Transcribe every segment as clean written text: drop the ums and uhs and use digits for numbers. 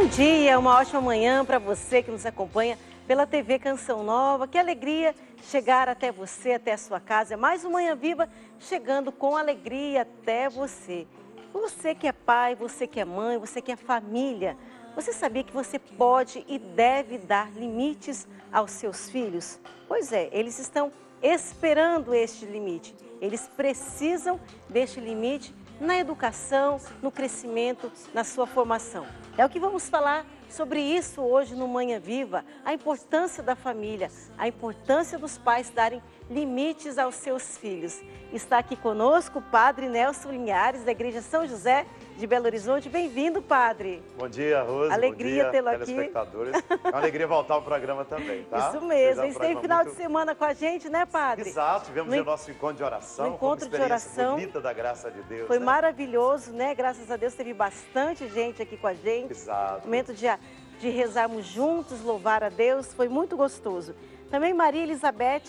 dia, uma ótima manhã para você que nos acompanha pela TV Canção Nova. Que alegria chegar até você, até a sua casa. É mais uma Manhã Viva chegando com alegria até você. Você que é pai, você que é mãe, você que é família. Você sabia que você pode e deve dar limites aos seus filhos? Pois é, eles estão esperando este limite. Eles precisam deste limite na educação, no crescimento, na sua formação. É o que vamos falar sobre isso hoje no Manhã Viva, a importância da família, a importância dos pais darem limites aos seus filhos. Está aqui conosco o Padre Nelson Linhares, da Igreja São José de Belo Horizonte. Bem-vindo, Padre. Bom dia, Rose. Alegria tê-lo aqui. Telespectadores. É uma alegria voltar ao programa também, tá? Isso mesmo. Você tem final de semana com a gente, né, Padre? Exato. Tivemos o nosso encontro de oração. Encontro de oração. Bonita da graça de Deus. Foi né? maravilhoso, né? Graças a Deus teve bastante gente aqui com a gente. Exato. Momento de rezarmos juntos, louvar a Deus. Foi muito gostoso. Também Maria Elizabeth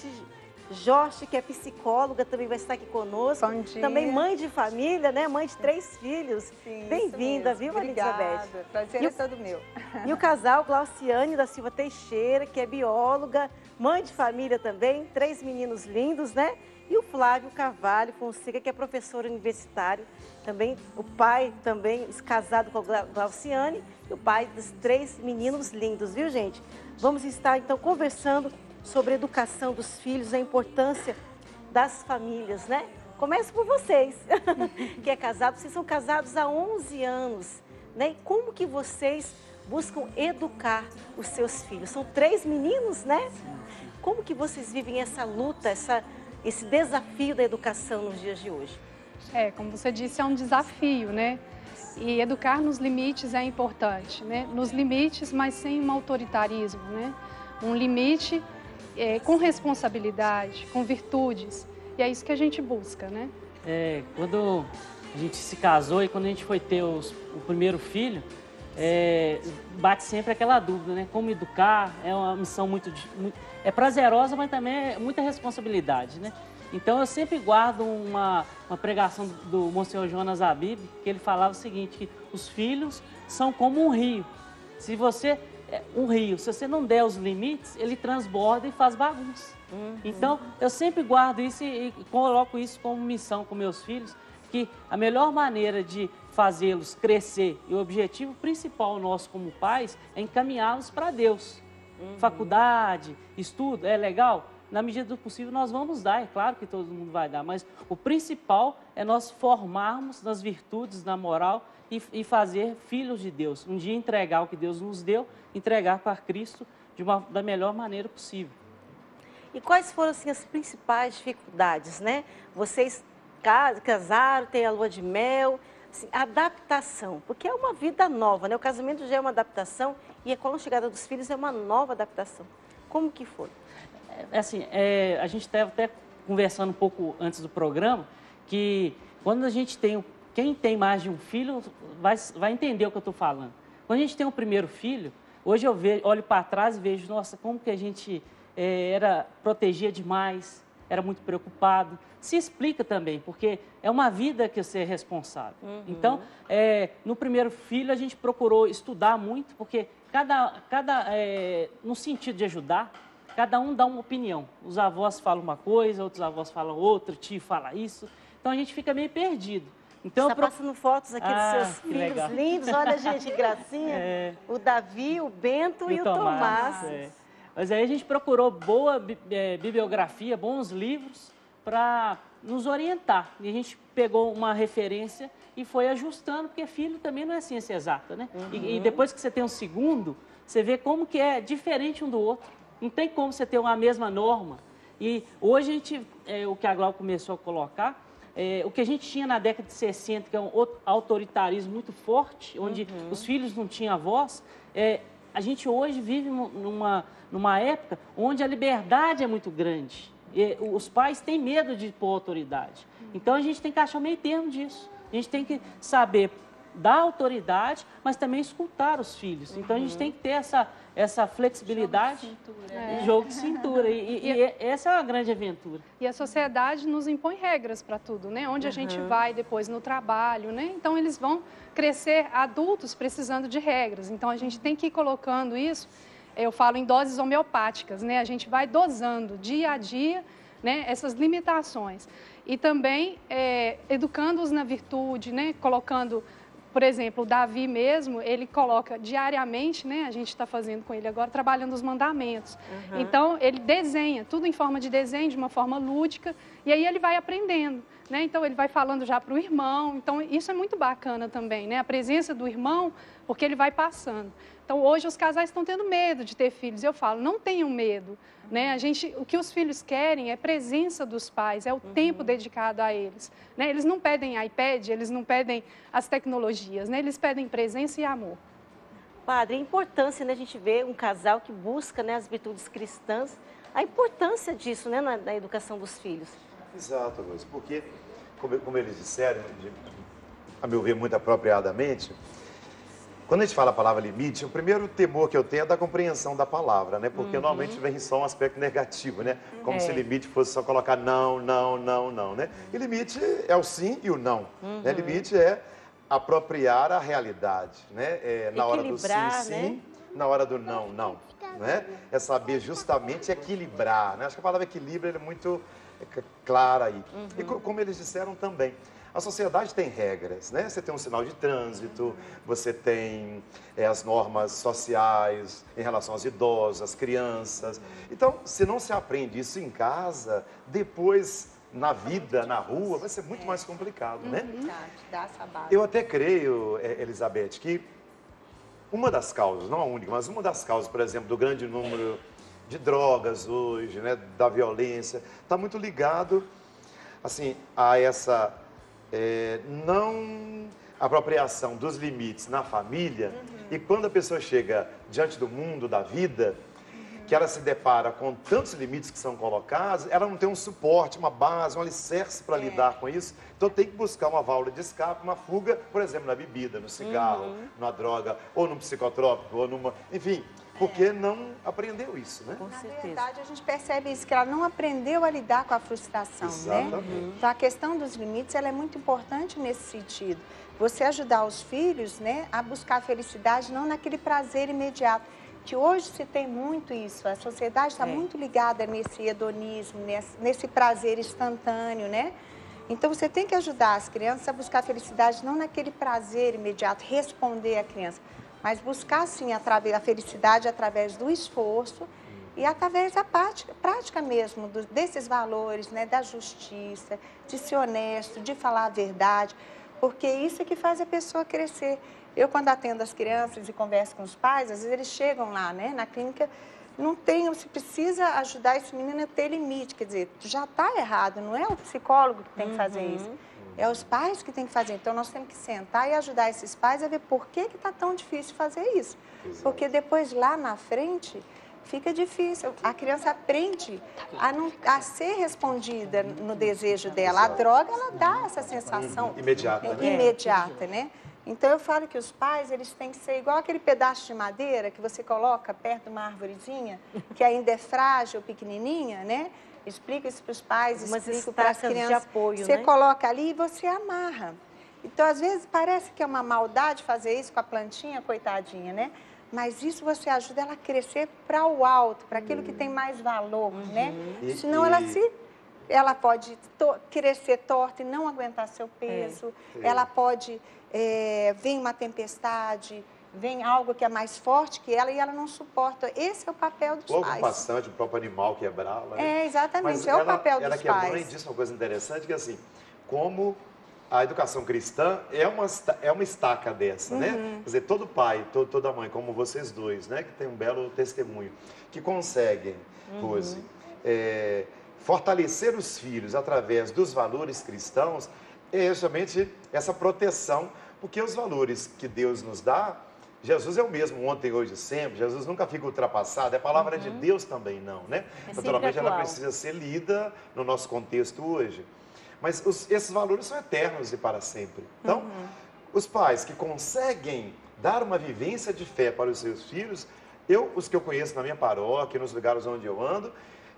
Jorge, que é psicóloga, também vai estar aqui conosco. Bom dia. Também mãe de família, né? Mãe de 3 filhos. Bem-vinda, viu, Maria Elizabeth? Prazer é todo meu. E o casal Glauciane da Silva Teixeira, que é bióloga, mãe de família também, 3 meninos lindos, né? E o Flávio Carvalho Fonseca, que é professor universitário, também o pai também casado com a Glauciane, e o pai dos 3 meninos lindos, viu, gente? Vamos estar então conversando sobre a educação dos filhos, a importância das famílias, né? Começo por vocês, que é casado, vocês são casados há 11 anos, né? E como que vocês buscam educar os seus filhos? São 3 meninos, né? Como que vocês vivem essa luta, esse desafio da educação nos dias de hoje? Como você disse, é um desafio, né? E educar nos limites é importante, né? Nos limites, mas sem um autoritarismo, né? Um limite com responsabilidade, com virtudes. E é isso que a gente busca, né? Quando a gente se casou e quando a gente foi ter o primeiro filho, bate sempre aquela dúvida, né? Como educar, é uma missão muito prazerosa, mas também é muita responsabilidade, né? Então eu sempre guardo uma pregação do Monsenhor Jonas Abib, que ele falava o seguinte, que os filhos são como um rio. Se você não der os limites, ele transborda e faz bagunça. Então, eu sempre guardo isso e coloco isso como missão com meus filhos, que a melhor maneira de fazê-los crescer e o objetivo principal nosso como pais é encaminhá-los para Deus. Faculdade, estudo, é legal? Na medida do possível nós vamos dar, é claro que todo mundo vai dar, mas o principal é nós formarmos nas virtudes, na moral e fazer filhos de Deus. Um dia entregar o que Deus nos deu, entregar para Cristo da melhor maneira possível. E quais foram assim, as principais dificuldades, né? Vocês casaram, tem a lua de mel, assim, adaptação, porque é uma vida nova, né? O casamento já é uma adaptação e com a chegada dos filhos é uma nova adaptação. Como que foi? A gente estava até conversando um pouco antes do programa, que quando a gente quem tem mais de um filho vai entender o que eu estou falando. Quando a gente tem o primeiro filho, hoje eu olho para trás e vejo, nossa, como que a gente protegia demais, era muito preocupado. Se explica também, porque é uma vida que você é responsável. Então, no primeiro filho a gente procurou estudar muito, porque no sentido de ajudar, cada um dá uma opinião. Os avós falam uma coisa, outros avós falam outra, o tio fala isso. Então a gente fica meio perdido. Então, está passando fotos aqui dos seus filhos legal. Lindos. Olha, gente, que gracinha. O Davi, o Bento e o Tomás. Mas aí a gente procurou boa bibliografia, bons livros para nos orientar. E a gente pegou uma referência e foi ajustando, porque filho também não é ciência exata, né? E depois que você tem um segundo, você vê como que é diferente um do outro. Não tem como você ter uma mesma norma. E hoje o que a Glau começou a colocar, o que a gente tinha na década de 60, que é um autoritarismo muito forte, onde os filhos não tinham voz, a gente hoje vive numa época onde a liberdade é muito grande. Os pais têm medo de pôr autoridade. Então a gente tem que achar o meio termo disso. A gente tem que saber dar autoridade, mas também escutar os filhos. Então, a gente tem que ter essa flexibilidade, jogo de cintura. E essa é uma grande aventura. E a sociedade nos impõe regras para tudo, né? Onde a gente vai depois no trabalho, né? Então, eles vão crescer adultos precisando de regras. Então, a gente tem que ir colocando isso, eu falo em doses homeopáticas, né? A gente vai dosando dia a dia, né, essas limitações. E também educando-os na virtude, né? Colocando... Por exemplo, o Davi mesmo, ele coloca diariamente, né? A gente está fazendo com ele agora, trabalhando os mandamentos. Então, ele desenha, tudo em forma de desenho, de uma forma lúdica, e aí ele vai aprendendo, né? Então, ele vai falando já para o irmão. Então, isso é muito bacana também, né? A presença do irmão, porque ele vai passando. Então, hoje os casais estão tendo medo de ter filhos. Eu falo, não tenham medo, né? O que os filhos querem é presença dos pais, é o tempo dedicado a eles, né? Eles não pedem iPad, eles não pedem as tecnologias, né? Eles pedem presença e amor. Padre, a importância, né, a gente vê um casal que busca, né, as virtudes cristãs, a importância disso, né, na educação dos filhos. Exato, Rose, porque, como eles disseram, a meu ver, muito apropriadamente, quando a gente fala a palavra limite, o primeiro temor que eu tenho é da compreensão da palavra, né? Porque normalmente vem só um aspecto negativo, né? Como se limite fosse só colocar não, não, não, não, né? E limite é o sim e o não, né? Limite é apropriar a realidade, né? Na hora do sim, sim, né? Na hora do não, não, né? É saber justamente equilibrar, né? Acho que a palavra equilíbrio é muito clara aí. E como eles disseram também, a sociedade tem regras, né? Você tem um sinal de trânsito, você tem as normas sociais em relação aos idosos, às crianças. Então, se não se aprende isso em casa, depois na vida, na rua, vai ser muito mais complicado, né? Eu até creio, Elizabeth, que uma das causas, não a única, mas uma das causas, por exemplo, do grande número de drogas hoje, né, da violência, está muito ligado, assim, a essa não apropriação dos limites na família. E quando a pessoa chega diante do mundo, da vida, que ela se depara com tantos limites que são colocados, ela não tem um suporte, uma base, um alicerce para lidar com isso. Então tem que buscar uma válvula de escape, uma fuga, por exemplo, na bebida, no cigarro, na droga, ou no psicotrópico, ou numa... Enfim, porque não aprendeu isso, né? Com certeza. Na verdade, a gente percebe isso, que ela não aprendeu a lidar com a frustração, Exatamente. né? Então, a questão dos limites, ela é muito importante nesse sentido. Você ajudar os filhos, né, a buscar a felicidade, não naquele prazer imediato, que hoje se tem muito isso. A sociedade está muito ligada nesse hedonismo, nesse prazer instantâneo, né? Então, você tem que ajudar as crianças a buscar a felicidade, não naquele prazer imediato, responder à criança, mas buscar, sim, a felicidade através do esforço e através da prática mesmo desses valores, né, da justiça, de ser honesto, de falar a verdade, porque isso é que faz a pessoa crescer. Eu, quando atendo as crianças e converso com os pais, às vezes eles chegam lá, né, na clínica, você precisa ajudar esse menino a ter limite, quer dizer, já está errado, não é o psicólogo que tem que fazer isso. É os pais que têm que fazer. Então, nós temos que sentar e ajudar esses pais a ver por que está tão difícil fazer isso. Exato. Porque depois, lá na frente, fica difícil. A criança aprende a ser respondida no desejo dela. A droga, ela dá essa sensação Imediata, né? imediata, né? Então, eu falo que os pais, eles têm que ser igual aquele pedaço de madeira que você coloca perto de uma árvorezinha, que ainda é frágil, pequenininha, né? Explica isso para os pais, explica para as crianças. De apoio, você né? coloca ali e você amarra. Então, às vezes, parece que é uma maldade fazer isso com a plantinha, coitadinha, né? Mas isso você ajuda ela a crescer para o alto, para aquilo que tem mais valor, né? Senão ela pode crescer torta e não aguentar seu peso. Ela pode... vem uma tempestade, vem algo que é mais forte que ela e ela não suporta. Esse é o papel dos Logo pais. passante, o próprio animal quebrá-la. Né? Exatamente, Mas é o papel dos ela quebrou e pais. disse uma coisa interessante, que assim, como a educação cristã é uma estaca dessa, né? Quer dizer, todo pai, toda mãe, como vocês dois, né? Que tem um belo testemunho, que conseguem, Rose, fortalecer os filhos através dos valores cristãos, é justamente essa proteção, porque os valores que Deus nos dá, Jesus é o mesmo ontem, hoje e sempre, Jesus nunca fica ultrapassado, a palavra de Deus também não, né? Naturalmente ela precisa ser lida no nosso contexto hoje, mas esses valores são eternos e para sempre. Então, Os pais que conseguem dar uma vivência de fé para os seus filhos, os que eu conheço na minha paróquia, nos lugares onde eu ando,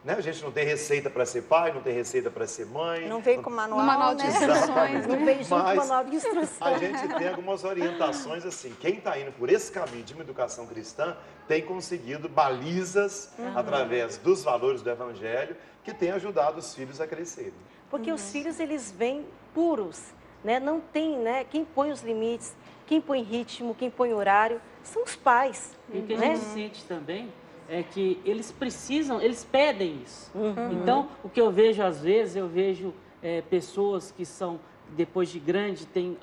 né? A gente não tem receita para ser pai, não tem receita para ser mãe. Não veio com manual, manual de instruções, Não veio junto com o manual de instrução. A gente tem algumas orientações assim. Quem está indo por esse caminho de uma educação cristã tem conseguido balizas através dos valores do Evangelho que tem ajudado os filhos a crescerem. Porque os filhos, eles vêm puros, né? Não tem, né? Quem põe os limites, quem põe ritmo, quem põe horário, são os pais. E o que a né? gente sente também é que eles precisam, eles pedem isso. Então, o que eu vejo às vezes, eu vejo pessoas que são, depois de grande, têm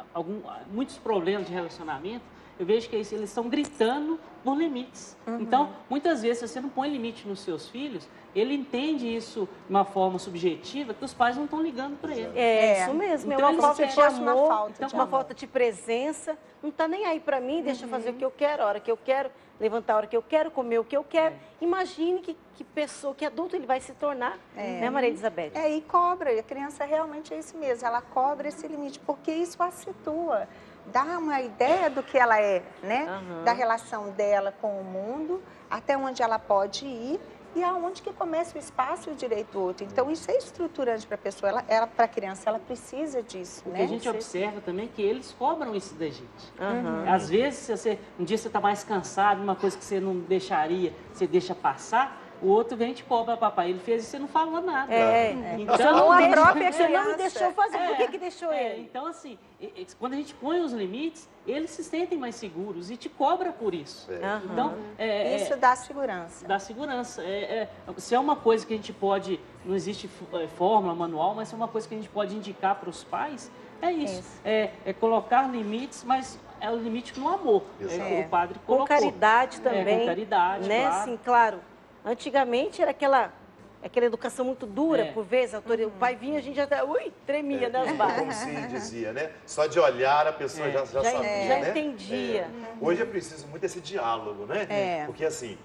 muitos problemas de relacionamento, eu vejo que eles estão gritando por limites. Então, muitas vezes, se você não põe limite nos seus filhos, ele entende isso de uma forma subjetiva, que os pais não estão ligando para ele. É isso mesmo, Então, é uma eles falta de sentem uma amor, falta de uma amor. falta de presença, não está nem aí para mim, deixa eu fazer o que eu quero, a hora que eu quero, levantar a hora que eu quero, comer o que eu quero. Imagine que pessoa, que adulto ele vai se tornar, né, Maria Elizabeth? E cobra, e a criança realmente é isso mesmo, ela cobra esse limite, porque isso a situa, dá uma ideia do que ela é, né? Da relação dela com o mundo, até onde ela pode ir e aonde que começa o espaço e o direito do outro. Então, isso é estruturante para a pessoa, para a criança, ela precisa disso, O né? que a gente observa também é que eles cobram isso da gente. Às vezes, se um dia você está mais cansado, uma coisa que você não deixaria, você deixa passar, o outro vem e te cobra, papai, ele fez e você não falou nada. Então, Você não a deixa- própria você criança não me deixou fazer, por que deixou ele? Então, assim, quando a gente põe os limites, eles se sentem mais seguros e te cobra por isso. Então, Isso dá segurança. dá segurança. Se é uma coisa que a gente pode, não existe fórmula, manual, mas se é uma coisa que a gente pode indicar para os pais, é isso. É colocar limites, mas é o limite no amor. O padre Com colocou. caridade também. Com caridade, né? claro. Sim, claro. Antigamente era aquela educação muito dura, por vezes. O pai vinha, a gente já tremia nas Como barras. se dizia, né? Só de olhar a pessoa já sabia, Já né? entendia. Hoje é preciso muito esse diálogo, né? Porque assim,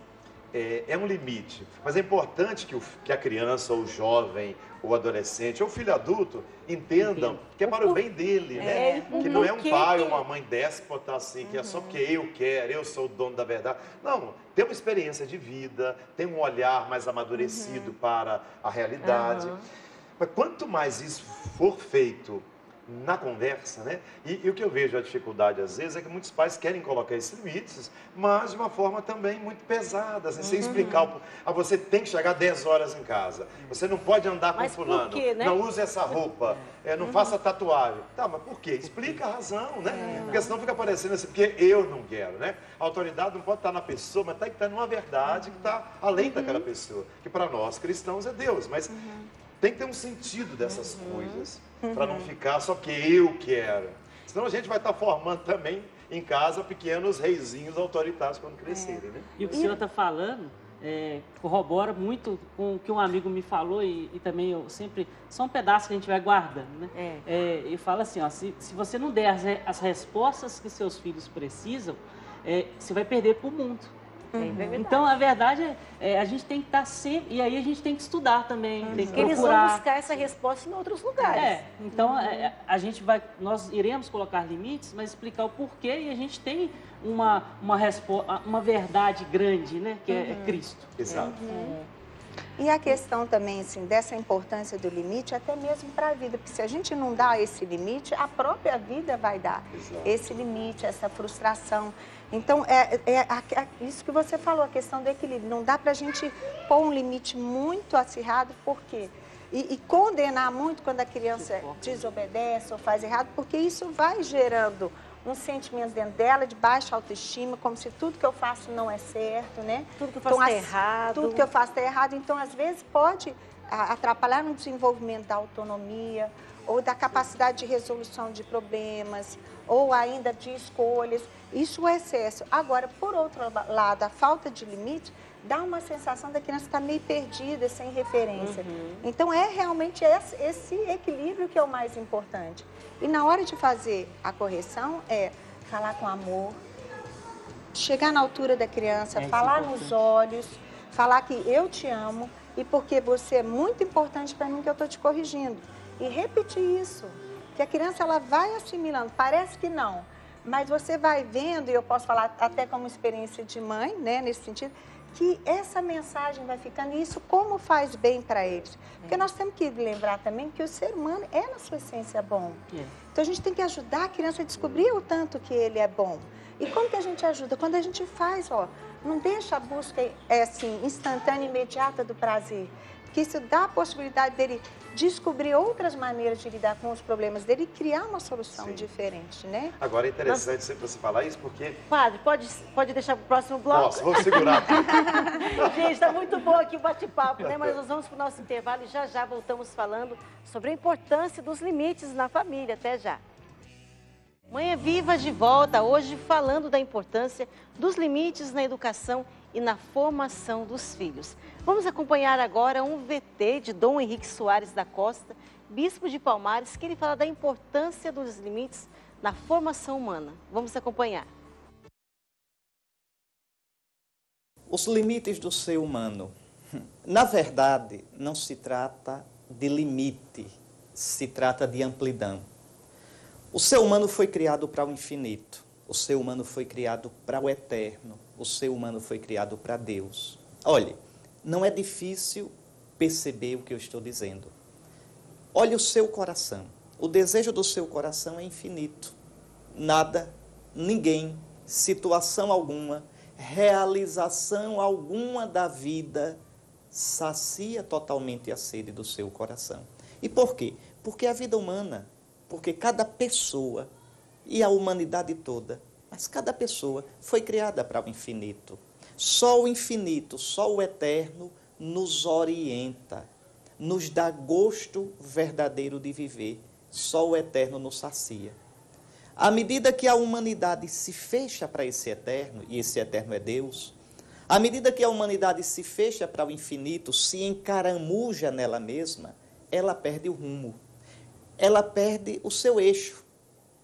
é um limite. Mas é importante que a criança, ou o jovem, ou o adolescente, ou o filho adulto entendam que é para o bem dele, né? Que não é um pai ou uma mãe déspota assim, que é só porque eu quero, eu sou o dono da verdade. Não, tem uma experiência de vida, tem um olhar mais amadurecido para a realidade. Mas quanto mais isso for feito na conversa, né? E o que eu vejo a dificuldade às vezes é que muitos pais querem colocar esses limites, mas de uma forma também muito pesada, assim, sem explicar. Você tem que chegar 10 horas em casa, você não pode andar com Mas por fulano, quê, né? não use essa roupa, não faça tatuagem. Tá, mas por quê? Explica a razão, né? Porque senão fica parecendo assim, porque eu não quero, né? A autoridade não pode estar na pessoa, mas tem que estar numa verdade que está além daquela pessoa, que para nós cristãos é Deus, mas tem que ter um sentido dessas coisas, para não ficar só porque eu quero. Senão a gente vai estar formando também em casa pequenos reizinhos autoritários quando crescerem, né? E o que o senhor está falando corrobora muito com o que um amigo me falou e também eu sempre... São pedaços que a gente vai guardando, né? E fala assim, ó, se você não der as respostas que seus filhos precisam, você vai perder para o mundo. Então, a verdade a gente tem que estar sempre... E aí a gente tem que estudar também, tem que Porque eles vão procurar. buscar essa resposta em outros lugares. Então nós iremos colocar limites, mas explicar o porquê e a gente tem uma verdade grande, né? Que é Cristo. Exato. E a questão também, assim, dessa importância do limite, até mesmo para a vida, porque se a gente não dá esse limite, a própria vida vai dar esse limite, essa frustração. Então, isso que você falou, a questão do equilíbrio. Não dá para a gente pôr um limite muito acirrado, por quê? E condenar muito quando a criança desobedece ou faz errado, porque isso vai gerando uns sentimentos dentro dela de baixa autoestima, como se tudo que eu faço não é certo, né? Tudo que eu faço está errado. Tudo que eu faço está errado. Então, às vezes, pode atrapalhar no desenvolvimento da autonomia ou da capacidade de resolução de problemas ou ainda de escolhas. Isso é excesso. Agora, por outro lado, a falta de limite dá uma sensação da criança estar meio perdida, sem referência. Então, realmente esse equilíbrio que é o mais importante. E na hora de fazer a correção, falar com amor, chegar na altura da criança, falar nos olhos, falar que eu te amo e porque você é muito importante para mim que eu estou te corrigindo. E repetir isso, que a criança ela vai assimilando. Parece que não, Mas você vai vendo, e eu posso falar até como experiência de mãe, né, nesse sentido, que essa mensagem vai ficando, e isso como faz bem para eles. Porque nós temos que lembrar também que o ser humano é, na sua essência, bom. Então, a gente tem que ajudar a criança a descobrir o tanto que ele é bom. E como que a gente ajuda? Quando a gente faz, ó, não deixa a busca assim, instantânea, imediata do prazer. Porque isso dá a possibilidade dele descobrir outras maneiras de lidar com os problemas dele e criar uma solução diferente, né? Agora é interessante você falar isso porque... Padre, pode deixar para o próximo bloco? Nossa, vou segurar. Gente, está muito bom aqui o bate-papo, né? Mas nós vamos para o nosso intervalo e já voltamos falando sobre a importância dos limites na família. Até já. Manhã Viva de volta, hoje falando da importância dos limites na educação e na formação dos filhos. Vamos acompanhar agora um VT de Dom Henrique Soares da Costa, bispo de Palmares, que ele fala da importância dos limites na formação humana. Vamos acompanhar. Os limites do ser humano. Na verdade, não se trata de limite, se trata de amplidão. O ser humano foi criado para o infinito. O ser humano foi criado para o eterno. O ser humano foi criado para Deus. Olhe, não é difícil perceber o que eu estou dizendo. Olhe o seu coração. O desejo do seu coração é infinito. Nada, ninguém, situação alguma, realização alguma da vida sacia totalmente a sede do seu coração. E por quê? Porque a vida humana, porque cada pessoa e a humanidade toda, mas cada pessoa foi criada para o infinito. Só o infinito, só o eterno nos orienta, nos dá gosto verdadeiro de viver. Só o eterno nos sacia. À medida que a humanidade se fecha para esse eterno, e esse eterno é Deus, à medida que a humanidade se fecha para o infinito, se encaramuja nela mesma, ela perde o rumo, ela perde o seu eixo,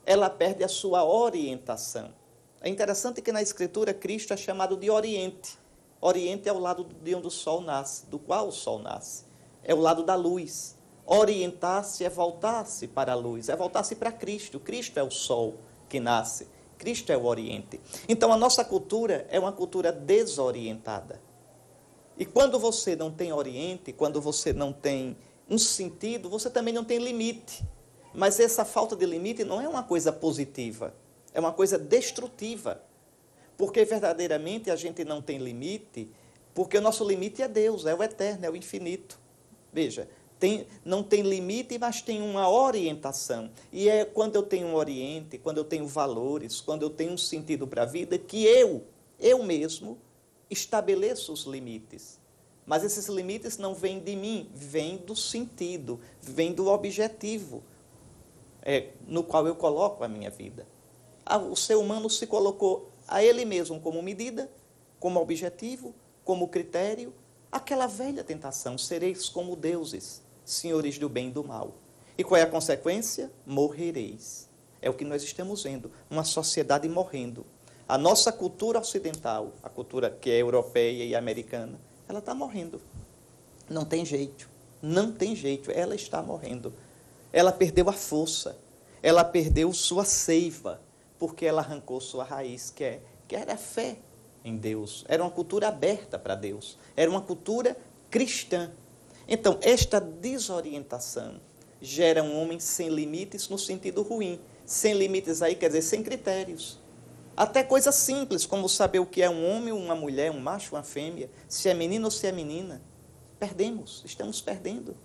ela perde a sua orientação. É interessante que na Escritura Cristo é chamado de Oriente. Oriente é o lado de onde o sol nasce, do qual o sol nasce. É o lado da luz. Orientar-se é voltar-se para a luz, é voltar-se para Cristo. Cristo é o sol que nasce, Cristo é o Oriente. Então a nossa cultura é uma cultura desorientada. E quando você não tem oriente, quando você não tem um sentido, você também não tem limite. Mas essa falta de limite não é uma coisa positiva, é uma coisa destrutiva. Porque verdadeiramente a gente não tem limite, porque o nosso limite é Deus, é o eterno, é o infinito. Veja, não tem limite, mas tem uma orientação. E é quando eu tenho um oriente, quando eu tenho valores, quando eu tenho um sentido para a vida, que eu mesmo estabeleço os limites. Mas esses limites não vêm de mim, vêm do sentido, vêm do objetivo no qual eu coloco a minha vida. O ser humano se colocou a ele mesmo como medida, como objetivo, como critério, aquela velha tentação, sereis como deuses, senhores do bem e do mal. E qual é a consequência? Morrereis. É o que nós estamos vendo, uma sociedade morrendo. A nossa cultura ocidental, a cultura que é europeia e americana, ela está morrendo. Não tem jeito, não tem jeito, ela está morrendo. Ela perdeu a força, ela perdeu sua seiva, porque ela arrancou sua raiz, que era a fé em Deus. Era uma cultura aberta para Deus, era uma cultura cristã. Então, esta desorientação gera um homem sem limites no sentido ruim. Sem limites aí quer dizer sem critérios. Até coisas simples, como saber o que é um homem ou uma mulher, um macho ou uma fêmea, se é menino ou se é menina. Perdemos, estamos perdendo.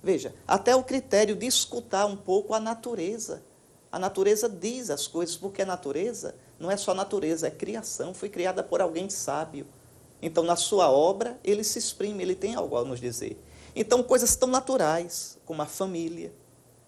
Veja, até o critério de escutar um pouco a natureza. A natureza diz as coisas, porque a natureza não é só natureza, é criação, foi criada por alguém sábio. Então, na sua obra, ele se exprime, ele tem algo a nos dizer. Então, coisas tão naturais como a família,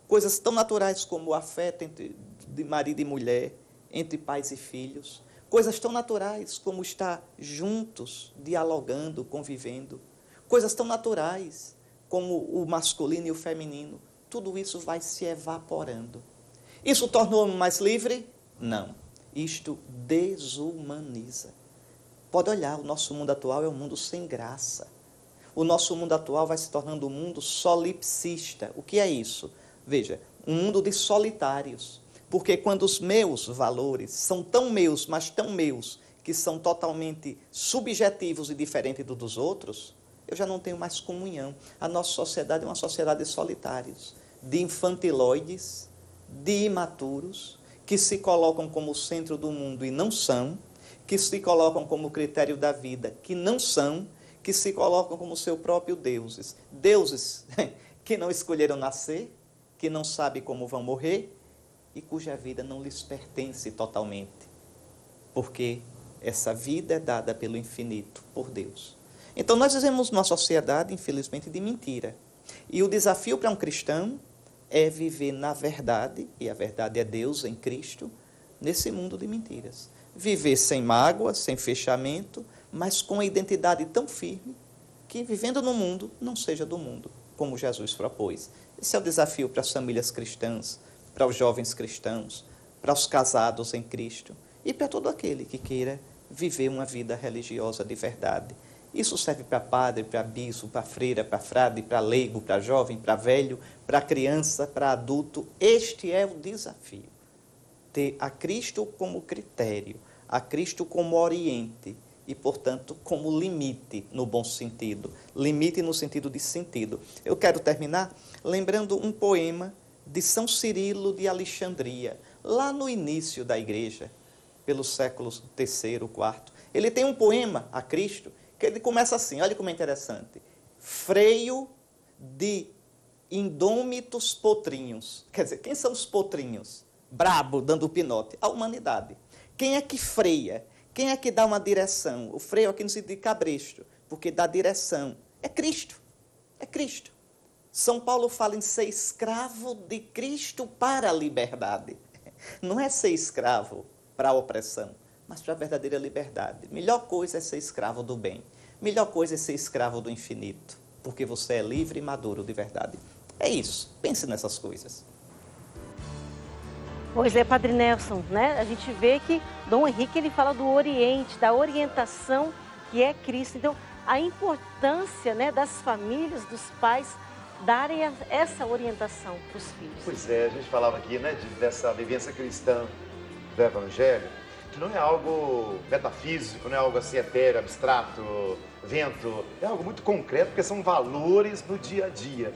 coisas tão naturais como o afeto de marido e mulher, entre pais e filhos, coisas tão naturais como estar juntos, dialogando, convivendo, coisas tão naturais como o masculino e o feminino, tudo isso vai se evaporando. Isso torna o homem mais livre? Não. Isto desumaniza. Pode olhar, o nosso mundo atual é um mundo sem graça. O nosso mundo atual vai se tornando um mundo solipsista. O que é isso? Veja, um mundo de solitários. Porque quando os meus valores são tão meus, mas tão meus, que são totalmente subjetivos e diferentes dos outros, eu já não tenho mais comunhão. A nossa sociedade é uma sociedade de solitários, de infantiloides, de imaturos, que se colocam como centro do mundo e não são, que se colocam como critério da vida, que não são, que se colocam como seu próprio deuses. Deuses que não escolheram nascer, que não sabem como vão morrer e cuja vida não lhes pertence totalmente. Porque essa vida é dada pelo infinito, por Deus. Então nós vivemos numa sociedade, infelizmente, de mentira. E o desafio para um cristão é viver na verdade, e a verdade é Deus em Cristo, nesse mundo de mentiras. Viver sem mágoa, sem fechamento, mas com a identidade tão firme que, vivendo no mundo, não seja do mundo, como Jesus propôs. Esse é o desafio para as famílias cristãs, para os jovens cristãos, para os casados em Cristo e para todo aquele que queira viver uma vida religiosa de verdade. Isso serve para padre, para bispo, para freira, para frade, para leigo, para jovem, para velho, para criança, para adulto. Este é o desafio. Ter a Cristo como critério, a Cristo como oriente e, portanto, como limite no bom sentido. Limite no sentido de sentido. Eu quero terminar lembrando um poema de São Cirilo de Alexandria, lá no início da igreja, pelos séculos III, IV. Ele tem um poema a Cristo que ele começa assim, olha como é interessante. Freio de indômitos potrinhos. Quer dizer, quem são os potrinhos? Brabo, dando o pinote. A humanidade. Quem é que freia? Quem é que dá uma direção? O freio aqui no sentido de cabresto, porque dá direção. É Cristo. É Cristo. São Paulo fala em ser escravo de Cristo para a liberdade. Não é ser escravo para a opressão, mas para a verdadeira liberdade. Melhor coisa é ser escravo do bem. Melhor coisa é ser escravo do infinito, porque você é livre e maduro de verdade. É isso. Pense nessas coisas. Pois é, Padre Nelson, né? A gente vê que Dom Henrique ele fala do Oriente, da orientação que é Cristo. Então, a importância, né, das famílias, dos pais, darem essa orientação para os filhos. Pois é, a gente falava aqui, né, dessa vivência cristã do Evangelho, que não é algo metafísico, não é algo assim etéreo, abstrato, vento, é algo muito concreto, porque são valores no dia a dia.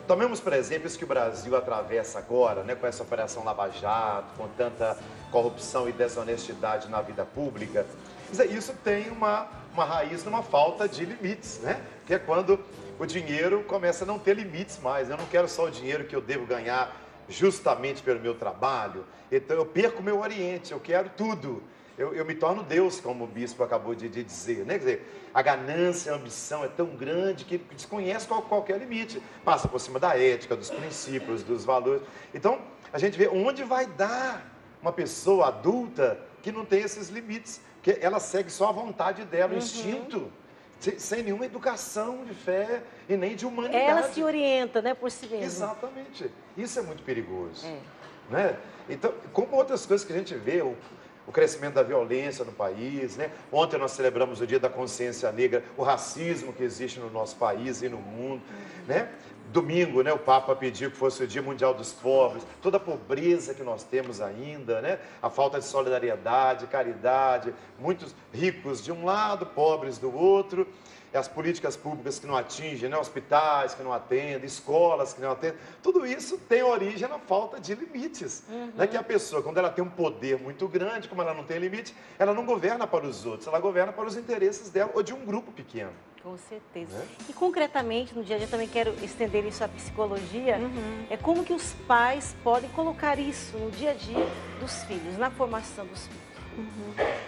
Tomemos, por exemplo, isso que o Brasil atravessa agora, né, com essa Operação Lava Jato, com tanta corrupção e desonestidade na vida pública. Isso tem uma raiz numa falta de limites, né? Que é quando o dinheiro começa a não ter limites mais. Eu não quero só o dinheiro que eu devo ganhar justamente pelo meu trabalho, então eu perco o meu oriente, eu quero tudo. Eu me torno Deus, como o bispo acabou de dizer, né? Quer dizer, a ganância, a ambição é tão grande que desconhece qualquer limite. Passa por cima da ética, dos princípios, dos valores. Então, a gente vê onde vai dar uma pessoa adulta que não tem esses limites, porque ela segue só a vontade dela, o instinto, sem nenhuma educação de fé e nem de humanidade. Ela se orienta, né, por si mesma. Exatamente. Isso é muito perigoso. Né? Então, como outras coisas que a gente vê, o crescimento da violência no país, né? Ontem nós celebramos o Dia da Consciência Negra, o racismo que existe no nosso país e no mundo, né? Domingo, né, o Papa pediu que fosse o Dia Mundial dos Pobres, toda a pobreza que nós temos ainda, né? A falta de solidariedade, caridade, muitos ricos de um lado, pobres do outro, as políticas públicas que não atingem, né? Hospitais que não atendem, escolas que não atendem, tudo isso tem origem na falta de limites, né? Que a pessoa, quando ela tem um poder muito grande, como ela não tem limite, ela não governa para os outros, ela governa para os interesses dela ou de um grupo pequeno. Com certeza. E concretamente, no dia a dia, também quero estender isso à psicologia, é como que os pais podem colocar isso no dia a dia dos filhos, na formação dos filhos.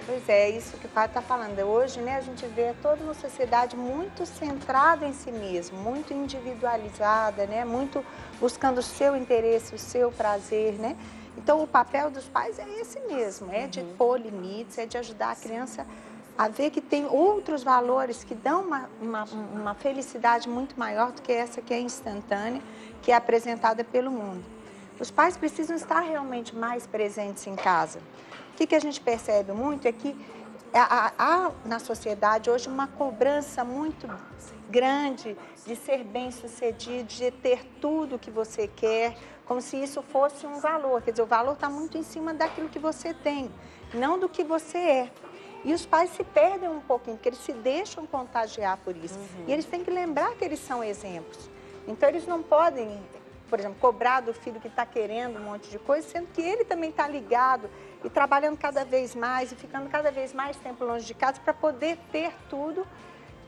Pois é, isso que o Padre está falando. Hoje, né, a gente vê toda uma sociedade muito centrada em si mesmo, muito individualizada, né, muito buscando o seu interesse, o seu prazer, né? Então, o papel dos pais é esse mesmo, é de pôr limites, é de ajudar a criança a ver que tem outros valores que dão uma felicidade muito maior do que essa que é instantânea, que é apresentada pelo mundo. Os pais precisam estar realmente mais presentes em casa. O que a gente percebe muito é que há na sociedade hoje uma cobrança muito grande de ser bem-sucedido, de ter tudo o que você quer, como se isso fosse um valor. Quer dizer, o valor está muito em cima daquilo que você tem, não do que você é. E os pais se perdem um pouquinho, porque eles se deixam contagiar por isso. E eles têm que lembrar que eles são exemplos. Então, eles não podem, por exemplo, cobrar do filho que está querendo um monte de coisa, sendo que ele também está ligado e trabalhando cada vez mais e ficando cada vez mais tempo longe de casa para poder ter tudo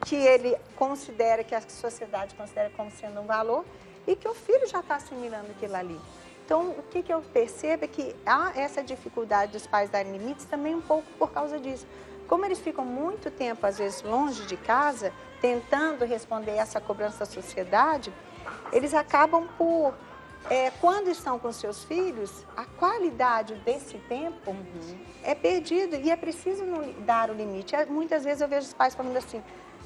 que ele considera, que a sociedade considera como sendo um valor e que o filho já está assimilando aquilo ali. Então, o que eu percebo é que há essa dificuldade dos pais darem limites também um pouco por causa disso. Como eles ficam muito tempo, às vezes, longe de casa, tentando responder essa cobrança da sociedade, eles acabam por, quando estão com seus filhos, a qualidade desse tempo é perdida e é preciso dar o limite. Muitas vezes eu vejo os pais falando assim,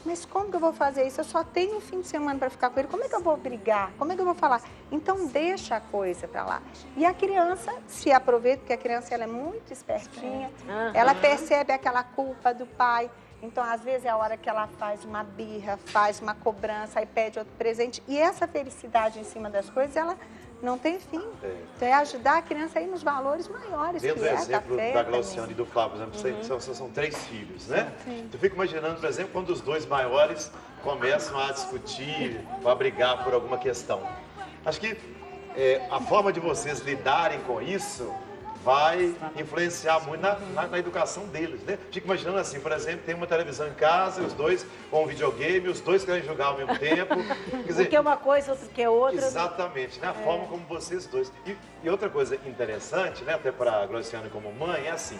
mas como que eu vou fazer isso? Eu só tenho um fim de semana para ficar com ele. Como é que eu vou brigar? Como é que eu vou falar? Então, deixa a coisa para lá. E a criança se aproveita, porque a criança ela é muito espertinha. Ela percebe aquela culpa do pai. Então, às vezes, é a hora que ela faz uma birra, faz uma cobrança, aí pede outro presente. E essa felicidade em cima das coisas, ela não tem fim. Então, é ajudar a criança a ir nos valores maiores. Dentro do exemplo da Glauciane e do Flávio, por exemplo, são 3 filhos, né? Tu fica imaginando, por exemplo, quando os 2 maiores começam a discutir ou a brigar por alguma questão. Acho que a forma de vocês lidarem com isso vai influenciar muito na educação deles, né? Fico imaginando assim, por exemplo, tem uma televisão em casa, os 2 com um videogame, os 2 querem jogar ao mesmo tempo. Quer dizer, um quer uma coisa, outro quer outra. Exatamente, né? A forma como vocês dois. E outra coisa interessante, né? Até para a Glauciane como mãe, é assim,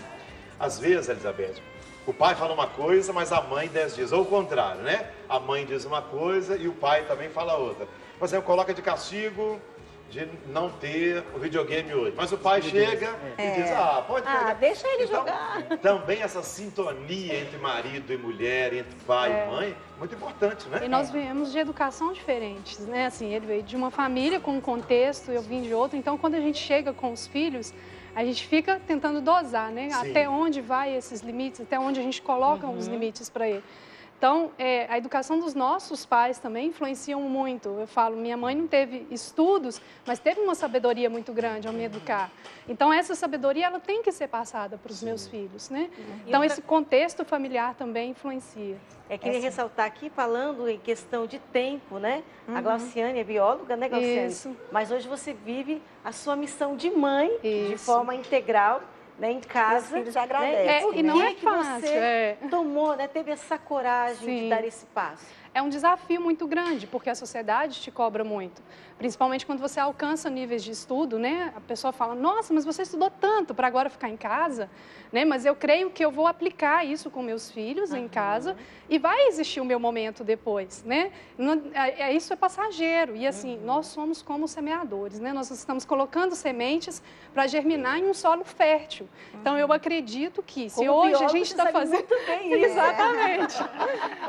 às vezes, Elizabeth, o pai fala uma coisa, mas a mãe 10 dias, ou o contrário, né? A mãe diz uma coisa e o pai também fala outra. Por exemplo, coloca de castigo de não ter o videogame hoje. Mas o pai chega e diz, pode pegar. Deixa ele então, jogar. Também essa sintonia entre marido e mulher, entre pai e mãe, muito importante, né? E nós viemos de educação diferentes, né? Assim, ele veio de uma família com um contexto, eu vim de outro. Então, quando a gente chega com os filhos, a gente fica tentando dosar, né? Sim. Até onde vai esses limites, até onde a gente coloca os limites para ele. Então, a educação dos nossos pais também influenciam muito. Eu falo, minha mãe não teve estudos, mas teve uma sabedoria muito grande ao me educar. Então, essa sabedoria, ela tem que ser passada para os meus filhos, né? Então, esse contexto familiar também influencia. Queria ressaltar aqui, falando em questão de tempo, né? A Glauciane é bióloga, né, Glauciane? Isso. Mas hoje você vive a sua missão de mãe de Isso. forma integral, né, em casa. Os filhos agradecem. Por e não que é que fácil, você tomou, né, teve essa coragem de dar esse passo? É um desafio muito grande, porque a sociedade te cobra muito. Principalmente quando você alcança níveis de estudo, né? A pessoa fala, nossa, mas você estudou tanto para agora ficar em casa, né? Mas eu creio que eu vou aplicar isso com meus filhos em casa e vai existir o meu momento depois, né? Isso é passageiro e assim, nós somos como semeadores, né? Nós estamos colocando sementes para germinar em um solo fértil. Então, eu acredito que se Como hoje a biólogo, gente você está sabe fazendo... muito bem isso. Exatamente.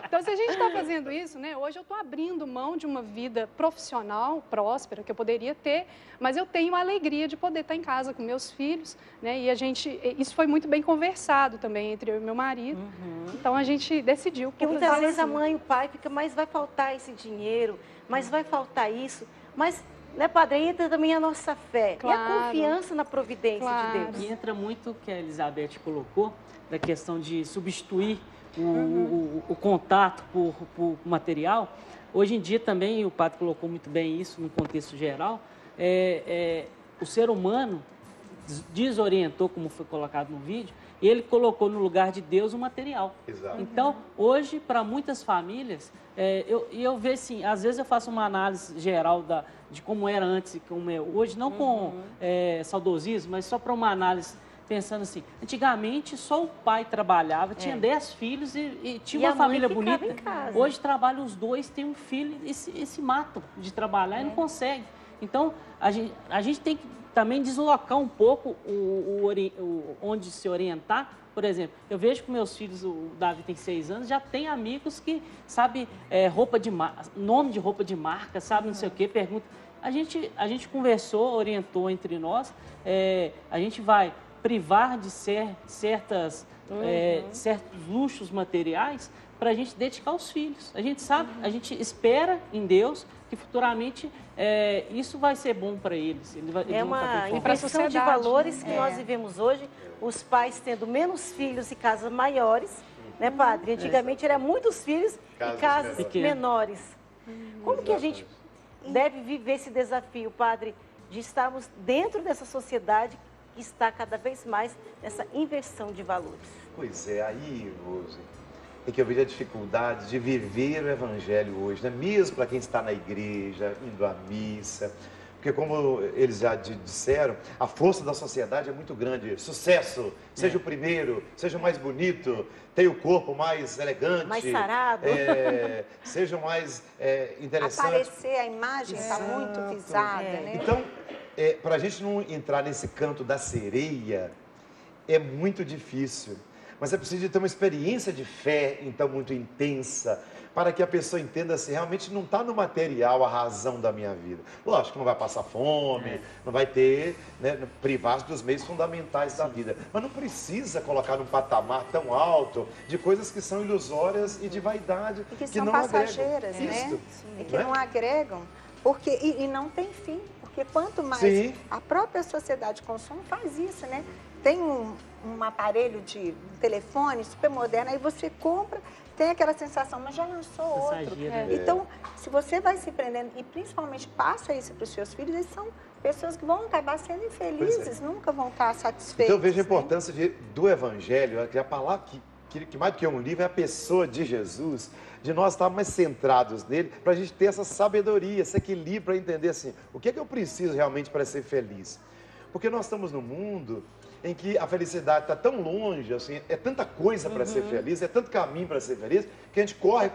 Então, se a gente está fazendo isso, né? Hoje eu estou abrindo mão de uma vida profissional próspera que eu poderia ter, mas eu tenho a alegria de poder estar em casa com meus filhos, né? E isso foi muito bem conversado também entre eu e meu marido. Então a gente decidiu. Porque muitas vezes a mãe e o pai ficam, mas vai faltar esse dinheiro, mas vai faltar isso, mas, né, padre, entra também a nossa fé e a confiança na providência de Deus. E entra muito o que a Elizabeth colocou, da questão de substituir o contato por material. Hoje em dia também, o padre colocou muito bem isso no contexto geral, o ser humano desorientou, como foi colocado no vídeo, e ele colocou no lugar de Deus o material. Exato. Então, hoje, para muitas famílias, eu vejo assim, às vezes eu faço uma análise geral de como era antes e como é hoje, não com saudosismo, mas só para uma análise pensando assim, antigamente só o pai trabalhava, tinha 10 filhos e tinha uma família bonita. Hoje trabalham os 2, tem um filho e se matam de trabalhar e não conseguem. Então, a gente tem que também deslocar um pouco onde se orientar. Por exemplo, eu vejo que meus filhos, o Davi tem 6 anos, já tem amigos que sabe nome de roupa de marca, sabe não sei o quê, pergunta. A gente conversou, orientou entre nós, a gente vai privar de certos luxos materiais para a gente dedicar aos filhos. A gente sabe, a gente espera em Deus, que futuramente isso vai ser bom para eles. Eles É vão estar uma bem formados. inversão de valores que nós vivemos hoje, os pais tendo menos filhos e casas maiores, né, padre? Antigamente era muitos filhos e casas menores. Como que a gente deve viver esse desafio, padre, de estarmos dentro dessa sociedade que está cada vez mais nessa inversão de valores? Pois é, aí, Rose, é que eu vejo a dificuldade de viver o evangelho hoje, né? Mesmo para quem está na igreja, indo à missa. Porque como eles já disseram, a força da sociedade é muito grande. Sucesso, seja o primeiro, seja o mais bonito, tenha o corpo mais elegante. Mais sarado. Seja o mais interessante. Aparecer, a imagem está muito visada, né? Então, para a gente não entrar nesse canto da sereia, é muito difícil. Mas é preciso ter uma experiência de fé, então, muito intensa, para que a pessoa entenda se realmente não está no material a razão da minha vida. Lógico que não vai passar fome, não vai ter, né, privar dos meios fundamentais da vida. Mas não precisa colocar num patamar tão alto de coisas que são ilusórias e de vaidade. E que que são não passageiras, agregam. né? Isso. E que não agregam, porque, e não tem fim. Porque quanto mais a própria sociedade consome, faz isso, né? Tem um aparelho de telefone super moderno, aí você compra, tem aquela sensação, mas já lançou outro. Então, se você vai se prendendo, e principalmente passa isso para os seus filhos, eles são pessoas que vão acabar sendo infelizes, nunca vão estar satisfeitos. Então, eu vejo a importância do Evangelho, que a palavra que mais do que um livro é a pessoa de Jesus, de nós estarmos mais centrados nele, para a gente ter essa sabedoria, esse equilíbrio, para entender assim, o que é que eu preciso realmente para ser feliz? Porque nós estamos num mundo em que a felicidade está tão longe, assim, é tanta coisa para ser feliz, é tanto caminho para ser feliz, que a gente corre.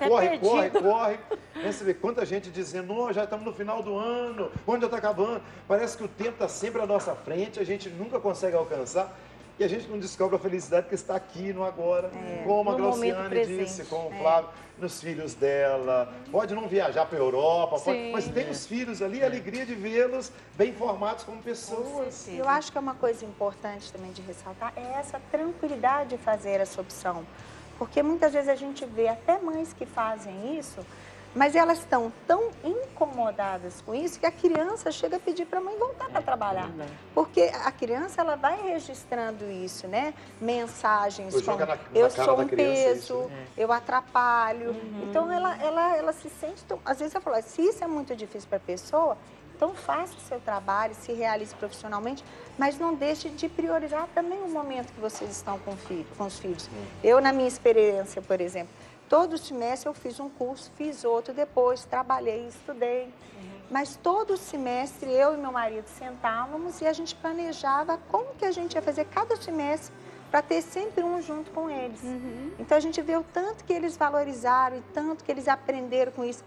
Você vê quanta gente dizendo, oh, já estamos no final do ano, onde já está acabando? Parece que o tempo está sempre à nossa frente, a gente nunca consegue alcançar. E a gente não descobre a felicidade que está aqui no agora, como a Glauciane disse, com o Flávio, nos filhos dela. Pode não viajar para a Europa, mas tem os filhos ali, a alegria de vê-los bem formados como pessoas. Eu acho que é uma coisa importante também de ressaltar, é essa tranquilidade de fazer essa opção. Porque muitas vezes a gente vê até mães que fazem isso, mas elas estão tão incomodadas com isso que a criança chega a pedir para a mãe voltar para trabalhar. Porque a criança, ela vai registrando isso, né? Mensagens como, eu sou um peso, eu atrapalho. Então, ela se sente... Às vezes, ela fala, se isso é muito difícil para a pessoa, então faça o seu trabalho, se realize profissionalmente, mas não deixe de priorizar também o momento que vocês estão com os filhos. Eu, na minha experiência, por exemplo, todo semestre eu fiz um curso, fiz outro depois, trabalhei, estudei. Mas todo semestre eu e meu marido sentávamos e a gente planejava como que a gente ia fazer cada semestre para ter sempre um junto com eles. Então a gente vê o tanto que eles valorizaram e tanto que eles aprenderam com isso.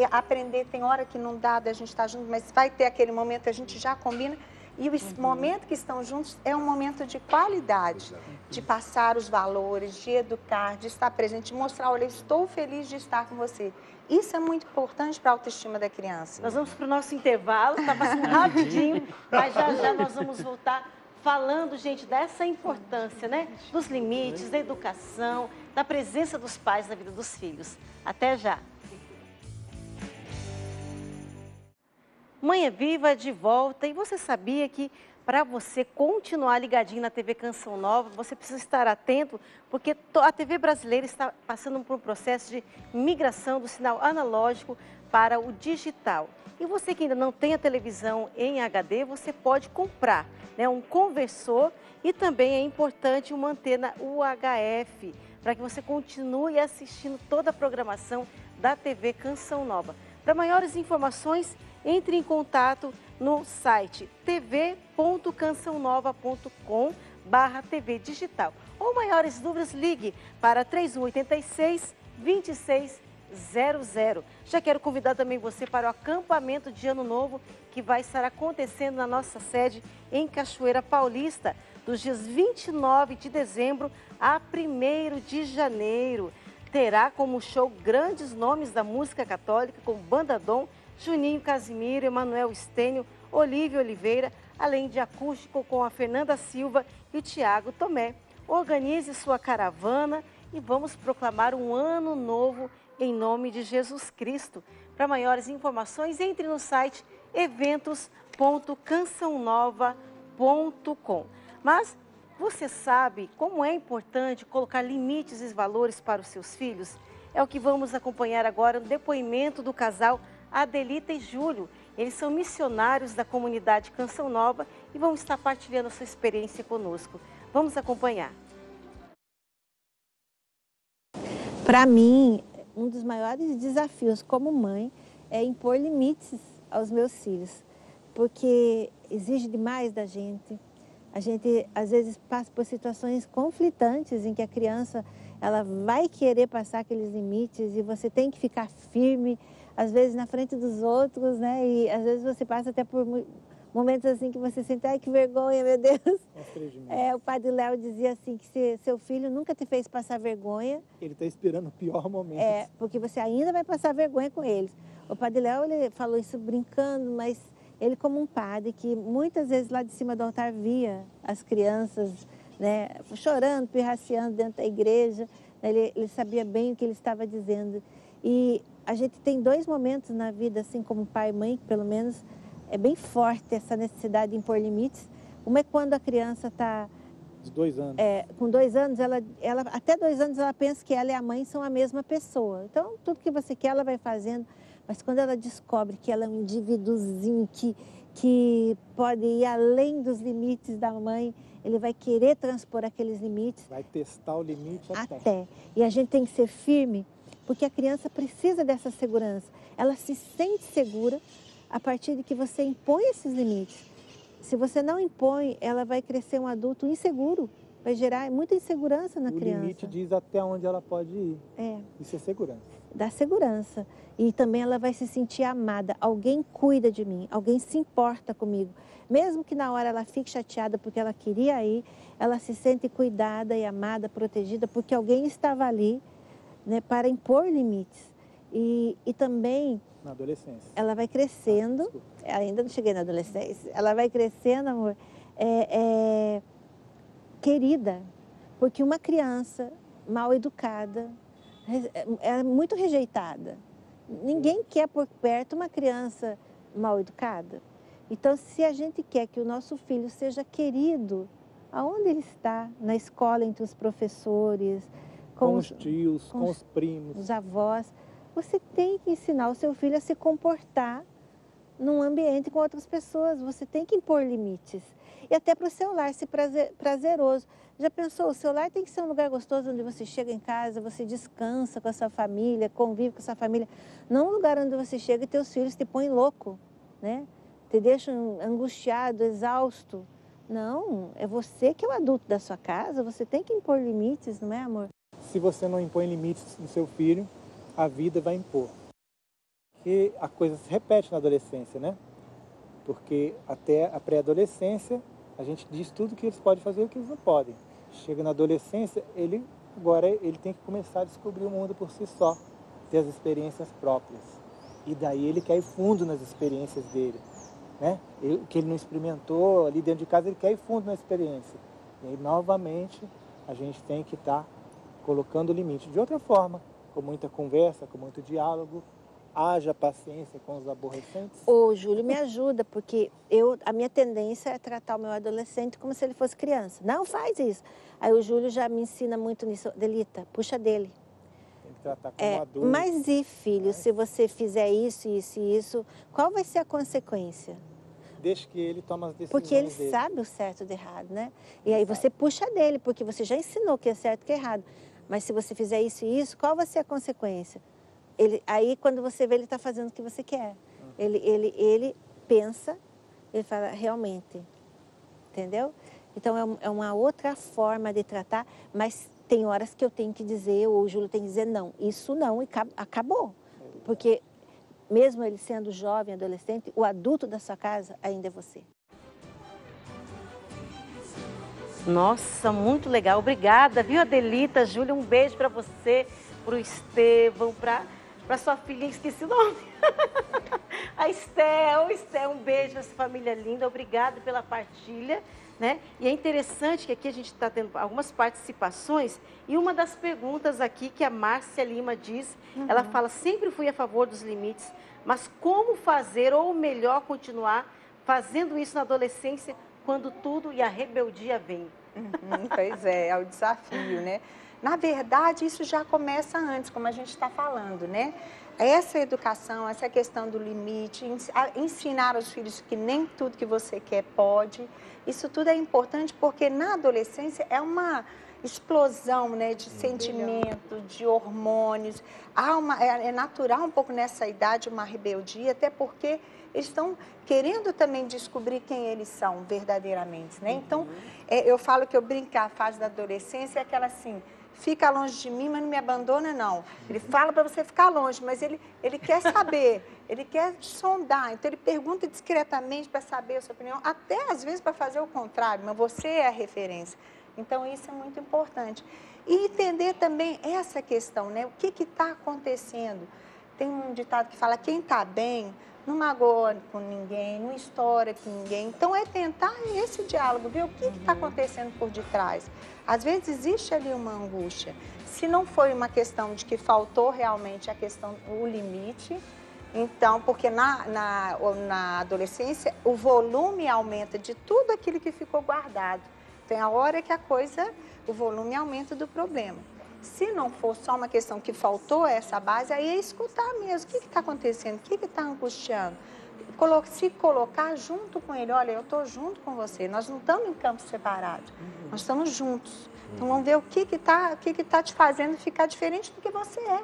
Aprender, tem hora que não dá da gente estar junto, mas vai ter aquele momento, a gente já combina. E o momento que estão juntos é um momento de qualidade, de passar os valores, de educar, de estar presente, de mostrar, olha, estou feliz de estar com você. Isso é muito importante para a autoestima da criança. Nós vamos para o nosso intervalo, está passando rapidinho, mas já nós vamos voltar falando, gente, dessa importância, né? Dos limites, da educação, da presença dos pais na vida dos filhos. Até já! Mãe é Viva de volta, e você sabia que para você continuar ligadinho na TV Canção Nova, você precisa estar atento, porque a TV brasileira está passando por um processo de migração do sinal analógico para o digital. E você que ainda não tem a televisão em HD, você pode comprar, né, um conversor, e também é importante uma antena UHF, para que você continue assistindo toda a programação da TV Canção Nova. Para maiores informações, entre em contato no site tv.cançãonova.com/TV digital. Ou maiores dúvidas, ligue para 3186-2600. Já quero convidar também você para o acampamento de Ano Novo, que vai estar acontecendo na nossa sede em Cachoeira Paulista, dos dias 29 de dezembro a 1º de janeiro. Terá como show grandes nomes da música católica, como Banda Dom, Juninho Casimiro, Emanuel Estênio, Olívia Oliveira, além de acústico com a Fernanda Silva e o Tiago Tomé. Organize sua caravana e vamos proclamar um ano novo em nome de Jesus Cristo. Para maiores informações, entre no site eventos.cançãonova.com. Mas você sabe como é importante colocar limites e valores para os seus filhos? É o que vamos acompanhar agora no depoimento do casal Adelita e Júlio. Eles são missionários da comunidade Canção Nova e vão estar partilhando a sua experiência conosco. Vamos acompanhar. Para mim, um dos maiores desafios como mãe é impor limites aos meus filhos, porque exige demais da gente. A gente, às vezes, passa por situações conflitantes em que a criança ela vai querer passar aqueles limites e você tem que ficar firme, às vezes na frente dos outros, né? E às vezes você passa até por momentos assim que você sente, ai, que vergonha, meu Deus. O padre Léo dizia assim, que se seu filho nunca te fez passar vergonha... Ele está esperando o pior momento. Porque você ainda vai passar vergonha com eles. O padre Léo, ele falou isso brincando, mas ele como um padre que muitas vezes lá de cima do altar via as crianças, né, chorando, pirraciando dentro da igreja, ele sabia bem o que ele estava dizendo. E a gente tem 2 momentos na vida, assim como pai e mãe, que pelo menos é bem forte essa necessidade de impor limites. Uma é quando a criança está... De 2 anos. Com 2 anos, até 2 anos ela pensa que ela e a mãe são a mesma pessoa. Então, tudo que você quer, ela vai fazendo. Mas quando ela descobre que ela é um indivíduozinho que pode ir além dos limites da mãe, ele vai querer transpor aqueles limites. Vai testar o limite até. E a gente tem que ser firme, porque a criança precisa dessa segurança. Ela se sente segura a partir de que você impõe esses limites. Se você não impõe, ela vai crescer um adulto inseguro, vai gerar muita insegurança na criança. O limite diz até onde ela pode ir. Isso é segurança. Dá segurança. E também ela vai se sentir amada. Alguém cuida de mim, alguém se importa comigo. Mesmo que na hora ela fique chateada porque ela queria ir, ela se sente cuidada e amada, protegida, porque alguém estava ali, né, para impor limites. E também... Na adolescência. Ela vai crescendo, ainda não cheguei na adolescência, ela vai crescendo, amor, querida, porque uma criança mal educada é muito rejeitada. Ninguém quer por perto uma criança mal educada. Então, se a gente quer que o nosso filho seja querido, aonde ele está? Na escola, entre os professores, com os tios, com os primos, os avós. Você tem que ensinar o seu filho a se comportar num ambiente com outras pessoas. Você tem que impor limites. E até para o seu lar ser prazeroso. Já pensou? O seu lar tem que ser um lugar gostoso onde você chega em casa, você descansa com a sua família, convive com a sua família. Não um lugar onde você chega e teus filhos te põem louco, né? Te deixam angustiado, exausto. Não, é você que é o adulto da sua casa. Você tem que impor limites, não é, amor? Se você não impõe limites no seu filho, a vida vai impor. E a coisa se repete na adolescência, né? Porque até a pré-adolescência, a gente diz tudo que eles podem fazer e o que eles não podem. Chega na adolescência, agora ele tem que começar a descobrir o mundo por si só, ter as experiências próprias. E daí ele quer ir fundo nas experiências dele, né? O que ele não experimentou ali dentro de casa, ele quer ir fundo na experiência. E aí, novamente, a gente tem que estar colocando limite. De outra forma, com muita conversa, com muito diálogo, haja paciência com os aborrecentes. Ô, Júlio, me ajuda, porque a minha tendência é tratar o meu adolescente como se ele fosse criança. Não faz isso. Aí o Júlio já me ensina muito nisso. Adelita, puxa dele. Tem que tratar como adulto. Mas e, filho, se você fizer isso, isso e isso, qual vai ser a consequência? Deixa que ele tome as decisões porque ele dele. sabe o certo do errado, né? E aí você puxa dele, porque você já ensinou o que é certo e o que é errado. Mas se você fizer isso e isso, qual vai ser a consequência? Aí, quando você vê, ele está fazendo o que você quer. Ele pensa, ele fala, realmente, entendeu? Então, é uma outra forma de tratar, mas tem horas que eu tenho que dizer, ou o Júlio tem que dizer, não, isso não, e acabou. Porque, mesmo ele sendo jovem, adolescente, o adulto da sua casa ainda é você. Nossa, muito legal. Obrigada, viu, Adelita, Júlia, um beijo para você, para o Estevão, para sua filhinha, esqueci o nome. A Estel, um beijo para essa família linda. Obrigada pela partilha, né? E é interessante que aqui a gente está tendo algumas participações e uma das perguntas aqui que a Márcia Lima diz, ela fala, sempre fui a favor dos limites, mas como fazer ou melhor continuar fazendo isso na adolescência quando tudo e a rebeldia vem? Pois é o desafio, né? Na verdade, isso já começa antes, como a gente está falando, né? Essa educação, essa questão do limite, ensinar aos filhos que nem tudo que você quer pode, isso tudo é importante porque na adolescência é uma explosão, né, de sentimento, de hormônios. É natural um pouco nessa idade uma rebeldia, até porque eles estão querendo também descobrir quem eles são verdadeiramente, né? Então, eu falo que eu brinco, a fase da adolescência é aquela assim, fica longe de mim, mas não me abandona, não. Ele fala para você ficar longe, mas ele quer saber, ele quer sondar. Então, ele pergunta discretamente para saber a sua opinião, até às vezes para fazer o contrário, mas você é a referência. Então, isso é muito importante. E entender também essa questão, né? O que está acontecendo? Tem um ditado que fala, quem está bem não magoa com ninguém, não estoura com ninguém. Então, é tentar esse diálogo, ver o que está acontecendo por detrás. Às vezes, existe ali uma angústia. Se não foi uma questão de que faltou realmente o limite, então, porque na adolescência, o volume aumenta de tudo aquilo que ficou guardado. Tem a hora que o volume aumenta do problema. Se não for só uma questão que faltou essa base, aí é escutar mesmo. O que está acontecendo? O que está angustiando? Se colocar junto com ele. Olha, eu estou junto com você. Nós não estamos em campos separados. Nós estamos juntos. Então, vamos ver o que está te fazendo ficar diferente do que você é.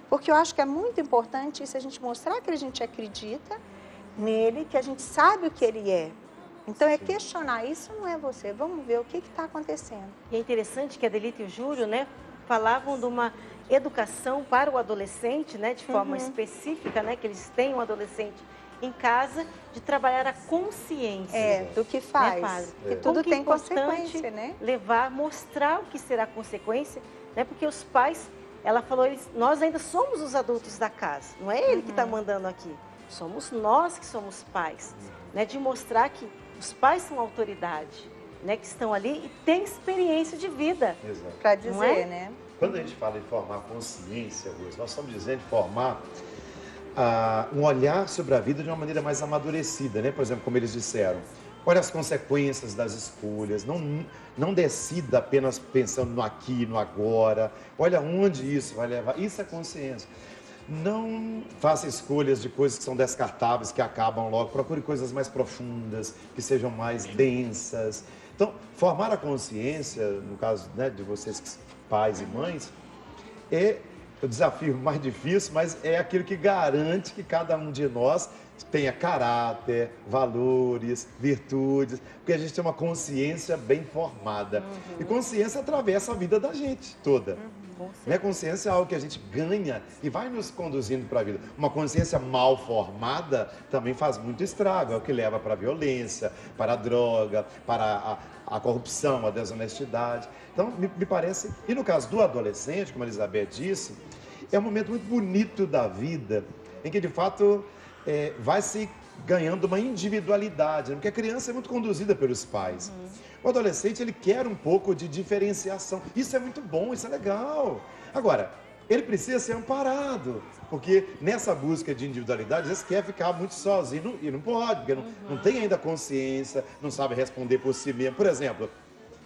Porque eu acho que é muito importante isso, a gente mostrar que a gente acredita nele, que a gente sabe o que ele é. Então, é questionar. Isso não é você. Vamos ver o que está acontecendo. E é interessante que a Adelita e o Júlio, né, falavam de uma educação para o adolescente, né, de forma específica, né, que eles têm um adolescente em casa, de trabalhar a consciência. Do que faz. Né, Porque tudo tem consequência, né? Mostrar o que será consequência, né, porque os pais, ela falou, nós ainda somos os adultos da casa, não é ele que está mandando aqui, somos nós que somos pais, né, de mostrar que os pais são autoridade, né, que estão ali e têm experiência de vida. Para dizer, né? Quando a gente fala em formar consciência, Rose, nós estamos dizendo de formar um olhar sobre a vida de uma maneira mais amadurecida, né? Por exemplo, como eles disseram, olha as consequências das escolhas, não decida apenas pensando no aqui, no agora, olha onde isso vai levar, isso é consciência. Não faça escolhas de coisas que são descartáveis, que acabam logo, procure coisas mais profundas, que sejam mais densas. Então, formar a consciência, no caso, né, de vocês, pais e mães, é o desafio mais difícil, mas é aquilo que garante que cada um de nós tenha caráter, valores, virtudes, porque a gente tem uma consciência bem formada. E consciência atravessa a vida da gente toda. Né? Consciência é algo que a gente ganha e vai nos conduzindo para a vida. Uma consciência mal formada também faz muito estrago, é o que leva para a violência, para a droga, para a corrupção, a desonestidade. Então, me parece, e no caso do adolescente, como a Elizabeth disse, é um momento muito bonito da vida, em que de fato vai se ganhando uma individualidade, né? Porque a criança é muito conduzida pelos pais. O adolescente, ele quer um pouco de diferenciação. Isso é muito bom, isso é legal. Agora, ele precisa ser amparado, porque nessa busca de individualidade, às vezes quer ficar muito sozinho, e não pode, porque não tem ainda consciência, não sabe responder por si mesmo. Por exemplo,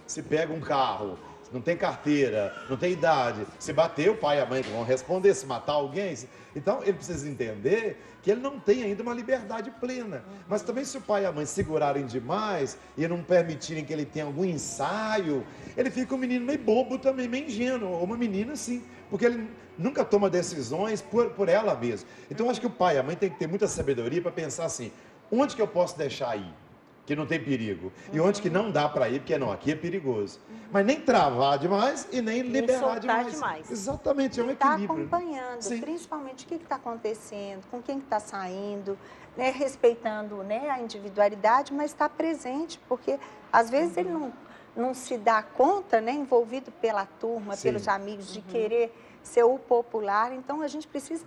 se pega um carro, não tem carteira, não tem idade, se bater, o pai e a mãe vão responder, se matar alguém. Então, ele precisa entender que ele não tem ainda uma liberdade plena. Mas também se o pai e a mãe segurarem demais e não permitirem que ele tenha algum ensaio, ele fica um menino meio bobo também, meio ingênuo, ou uma menina assim, porque ele nunca toma decisões por ela mesma. Então, eu acho que o pai e a mãe têm que ter muita sabedoria para pensar assim, onde que eu posso deixar ir? Que não tem perigo. E onde que não dá para ir, porque não, aqui é perigoso. Mas nem travar demais e nem liberar demais. Exatamente, é um equilíbrio. Está acompanhando, principalmente o que está acontecendo, com quem está saindo, né, respeitando, né, a individualidade, mas está presente, porque às vezes ele não se dá conta, né, envolvido pela turma, pelos amigos, de querer ser o popular. Então, a gente precisa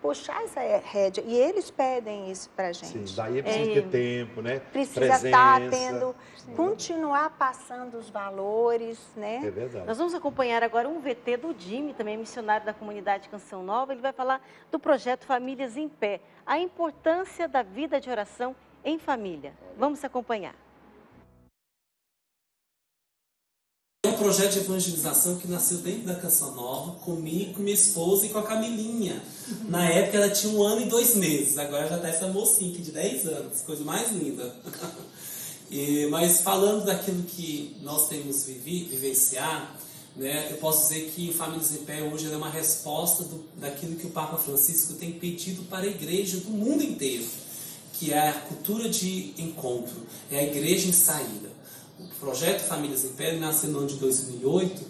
puxar essa rédea. E eles pedem isso para a gente. Sim, daí precisa ter tempo, né? Precisa estar tendo, continuar passando os valores, né? É verdade. Nós vamos acompanhar agora um VT do Jimmy, também missionário da comunidade Canção Nova. Ele vai falar do projeto Famílias em Pé, a importância da vida de oração em família. Vamos acompanhar. É um projeto de evangelização que nasceu dentro da Canção Nova, comigo, com minha esposa e com a Camilinha. Na época ela tinha 1 ano e 2 meses, agora já está essa mocinha de 10 anos, coisa mais linda. Mas falando daquilo que nós temos vivenciado, né, eu posso dizer que Famílias em Pé hoje é uma resposta daquilo que o Papa Francisco tem pedido para a igreja do mundo inteiro, que é a cultura de encontro, é a igreja em saída. O projeto Famílias em Pé nasceu no ano de 2008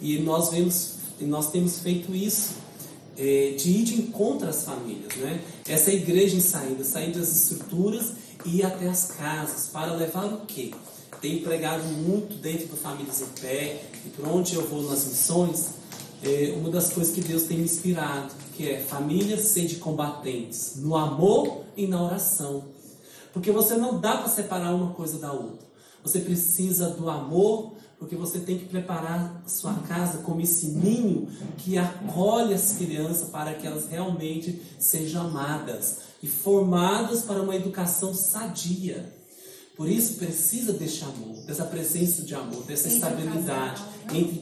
e nós temos feito isso, de ir de encontro às famílias, né? Essa igreja em saída, sair das estruturas e ir até as casas para levar o quê? Tenho pregado muito dentro do Famílias em Pé e por onde eu vou nas missões, uma das coisas que Deus tem me inspirado, que é famílias sede combatentes, no amor e na oração. Porque você não dá para separar uma coisa da outra. Você precisa do amor, porque você tem que preparar sua casa como esse ninho que acolhe as crianças para que elas realmente sejam amadas e formadas para uma educação sadia. Por isso precisa desse amor, dessa presença de amor, dessa estabilidade,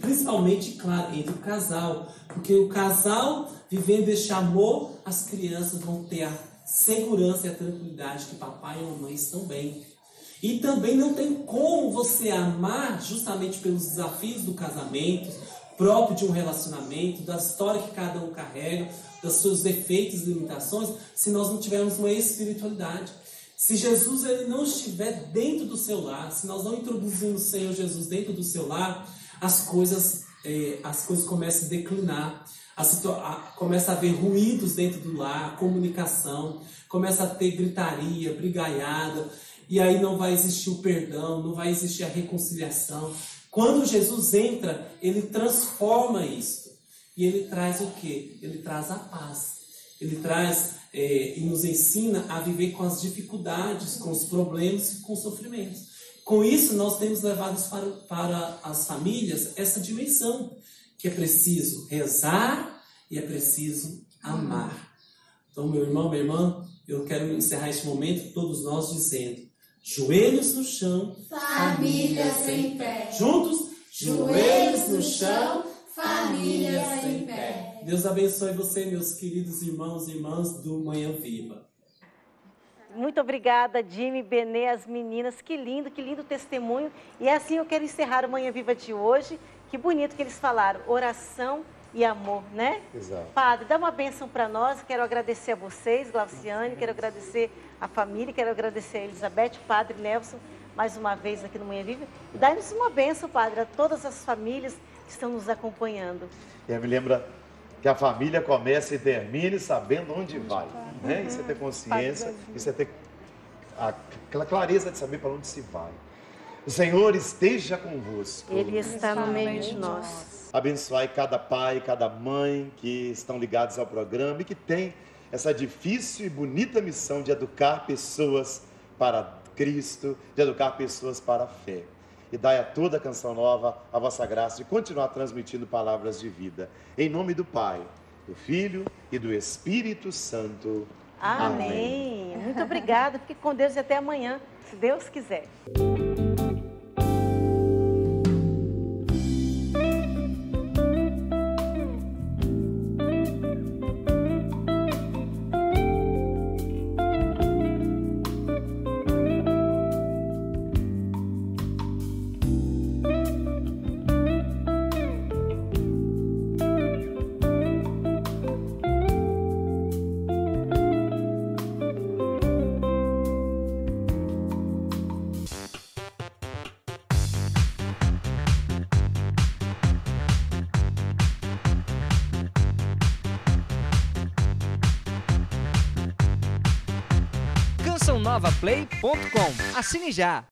principalmente, claro, entre o casal. Porque o casal, vivendo este amor, as crianças vão ter a segurança e a tranquilidade que papai e mamãe estão bem. E também não tem como você amar justamente pelos desafios do casamento, próprio de um relacionamento, da história que cada um carrega, dos seus defeitos e limitações, se nós não tivermos uma espiritualidade. Se Jesus ele não estiver dentro do seu lar, se nós não introduzirmos o Senhor Jesus dentro do seu lar, as coisas começam a declinar. Começa a haver ruídos dentro do lar, a comunicação, começa a ter gritaria, brigaiada, e aí não vai existir o perdão, não vai existir a reconciliação. Quando Jesus entra, ele transforma isso. E ele traz o quê? Ele traz a paz. Ele traz e nos ensina a viver com as dificuldades, com os problemas e com os sofrimentos. Com isso, nós temos levado para as famílias essa dimensão, que é preciso rezar e é preciso amar. Então, meu irmão, minha irmã, eu quero encerrar este momento, todos nós dizendo: joelhos no chão, famílias em pé. Juntos, joelhos no chão, famílias em pé. Deus abençoe você, meus queridos irmãos e irmãs do Manhã Viva. Muito obrigada, Jimmy, Benê, as meninas. Que lindo testemunho. E assim eu quero encerrar o Manhã Viva de hoje. Que bonito que eles falaram, oração e amor, né? Exato. Padre, dá uma bênção para nós. Quero agradecer a vocês, Glauciane, quero agradecer a família, quero agradecer a Elizabeth, o Padre Nelson, mais uma vez aqui no Manhã Viva. E dá-nos uma bênção, Padre, a todas as famílias que estão nos acompanhando. E me lembra que a família começa e termine sabendo onde vai, né? Isso é ter consciência, isso é ter aquela clareza de saber para onde se vai. O Senhor esteja convosco. Ele está no meio de nós. Abençoai cada pai, cada mãe que estão ligados ao programa e que tem essa difícil e bonita missão de educar pessoas para Cristo, de educar pessoas para a fé. E dai a toda a Canção Nova a vossa graça de continuar transmitindo palavras de vida. Em nome do Pai, do Filho e do Espírito Santo. Amém. Amém. Muito obrigada. Fique com Deus e até amanhã, se Deus quiser. CançãoNovaPlay.com. Assine já!